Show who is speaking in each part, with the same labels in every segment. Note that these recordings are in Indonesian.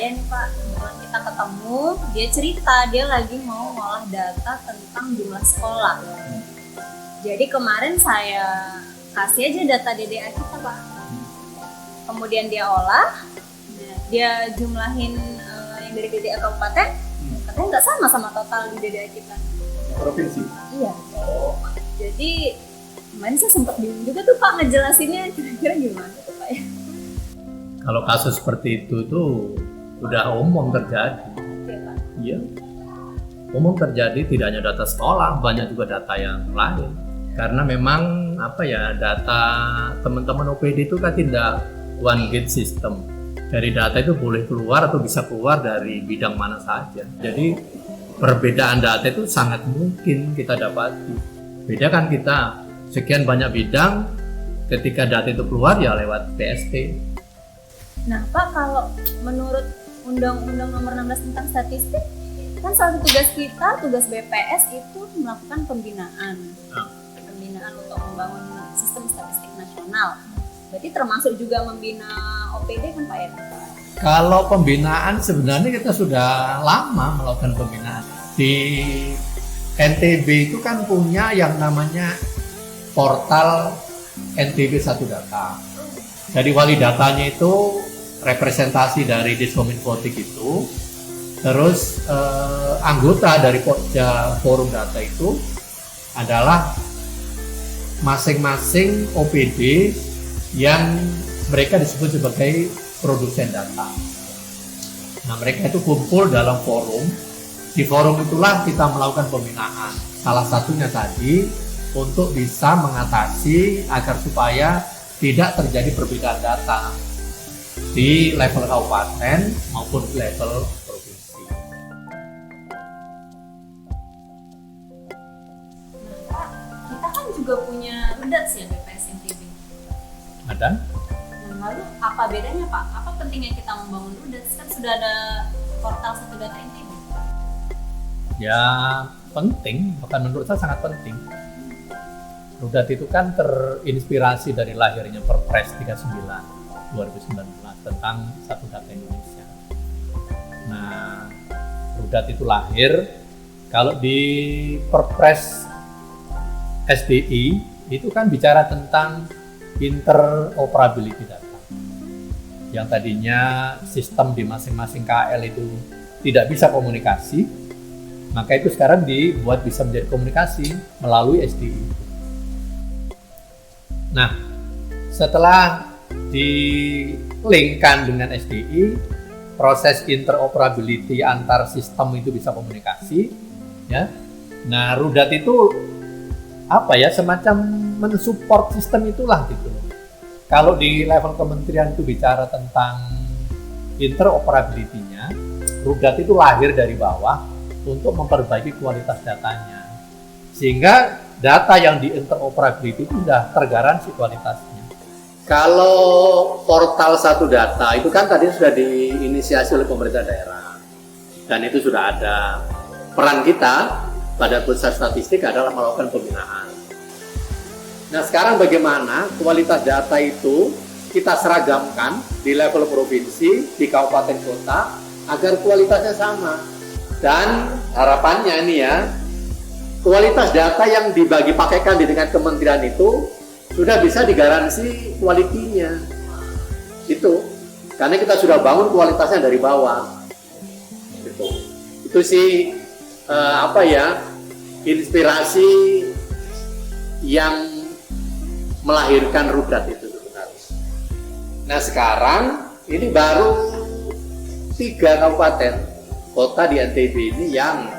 Speaker 1: saya nih Pak, kebetulan kita ketemu, dia cerita dia lagi mau ngolah data tentang jumlah sekolah. Jadi kemarin saya kasih aja data DDA kita Pak. Kemudian dia olah, dia jumlahin yang dari DDA kabupaten, katanya nggak sama total di DDA kita.
Speaker 2: Provinsi?
Speaker 1: Iya. Jadi kemarin saya sempat bingung juga tuh Pak ngejelasinnya, kira-kira gimana tuh Pak ya?
Speaker 2: Kalau kasus seperti itu tuh udah umum terjadi. Iya. Umum terjadi, tidak hanya data sekolah, banyak juga data yang lain. Karena memang data teman-teman OPD itu kan tidak one gate system. Dari data itu boleh keluar atau bisa keluar dari bidang mana saja. Jadi perbedaan data itu sangat mungkin kita dapati. Beda kan kita sekian banyak bidang, ketika data itu keluar ya lewat PST.
Speaker 1: Nah Pak, kalau menurut Undang-Undang Nomor 16 tentang Statistik, kan salah satu tugas kita, tugas BPS itu melakukan pembinaan untuk membangun sistem statistik nasional. Berarti termasuk juga membina OPD kan Pak ya?
Speaker 2: Kalau pembinaan sebenarnya kita sudah lama melakukan pembinaan. Di NTB itu kan punya yang namanya portal NTB 1 Data. Jadi wali datanya itu representasi dari Diskominfotik itu. Terus anggota dari forum data itu adalah masing-masing OPD yang mereka disebut sebagai produsen data. Nah, mereka itu kumpul dalam forum. Di forum itulah kita melakukan pembinaan. Salah satunya tadi untuk bisa mengatasi agar supaya tidak terjadi perbedaan data di level kabupaten maupun di level provinsi.
Speaker 1: Nah, kita kan juga punya RUDATS ya BPS NTB.
Speaker 2: Ada?
Speaker 1: Lalu apa bedanya Pak? Apa pentingnya kita membangun RUDATS? Kan sudah ada portal 1 Data NTB.
Speaker 2: Ya penting, bahkan menurut saya sangat penting. RUDAT itu kan terinspirasi dari lahirnya Perpres 39 2019 tentang 1 Data Indonesia. Nah, RUDAT itu lahir kalau di Perpres SDI itu kan bicara tentang interoperability data. Yang tadinya sistem di masing-masing KL itu tidak bisa komunikasi, maka itu sekarang dibuat bisa menjadi komunikasi melalui SDI. Nah, setelah di-linkkan dengan SDI, proses interoperability antar sistem itu bisa komunikasi, ya. Nah, RUDAT itu semacam mensupport sistem itulah gitu. Kalau di level kementerian itu bicara tentang interoperability-nya, RUDAT itu lahir dari bawah untuk memperbaiki kualitas datanya. Sehingga data yang di interoperability itu sudah tergaransi kualitasnya. Kalau portal 1 Data itu kan tadi sudah diinisiasi oleh pemerintah daerah. Dan itu sudah ada. Peran kita pada pusat statistik adalah melakukan pembinaan. Nah, sekarang bagaimana kualitas data itu kita seragamkan di level provinsi, di kabupaten kota agar kualitasnya sama. Dan harapannya nih ya, kualitas data yang dibagi pakaikan di tingkat kementerian itu sudah bisa digaransi kualitinya. Itu karena kita sudah bangun kualitasnya dari bawah. Itu sih inspirasi yang melahirkan RUDAT itu sebenarnya. Nah, sekarang ini baru 3 kabupaten kota di NTB ini yang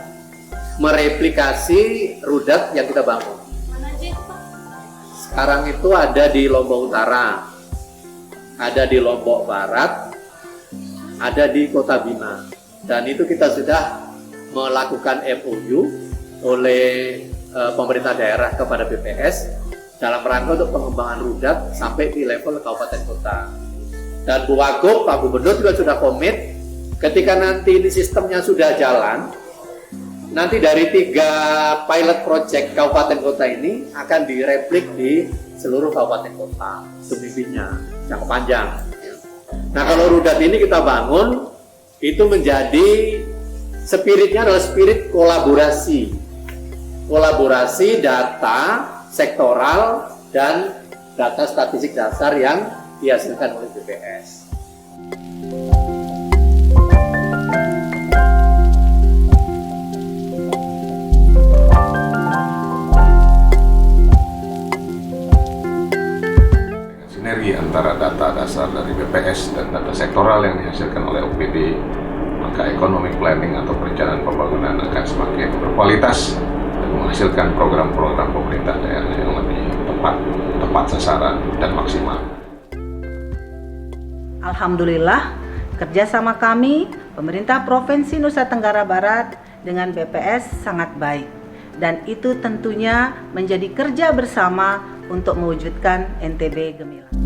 Speaker 2: mereplikasi RUDAT yang kita bangun.
Speaker 1: Mana aja itu Pak?
Speaker 2: Sekarang itu ada di Lombok Utara, ada di Lombok Barat, ada di Kota Bima. Dan itu kita sudah melakukan MOU oleh pemerintah daerah kepada BPS dalam rangka untuk pengembangan RUDAT sampai di level kabupaten kota. Dan Bu Wagub, Pak Gubernur juga sudah komit ketika nanti ini sistemnya sudah jalan, nanti dari 3 pilot project kabupaten kota ini akan direplik di seluruh kabupaten kota. Itu mimpinya, jangka panjang. Nah, kalau RUDAT ini kita bangun
Speaker 3: itu menjadi spiritnya adalah spirit kolaborasi. Kolaborasi data sektoral dan data statistik dasar yang dihasilkan oleh BPS.
Speaker 4: Sinergi antara data dasar dari BPS dan data sektoral yang dihasilkan oleh OPD, maka economic planning atau perencanaan pembangunan akan semakin berkualitas dan menghasilkan program-program pemerintah daerah yang lebih tepat sasaran dan maksimal.
Speaker 5: Alhamdulillah, kerjasama kami, pemerintah Provinsi Nusa Tenggara Barat dengan BPS sangat baik. Dan itu tentunya menjadi kerja bersama untuk mewujudkan NTB Gemilang.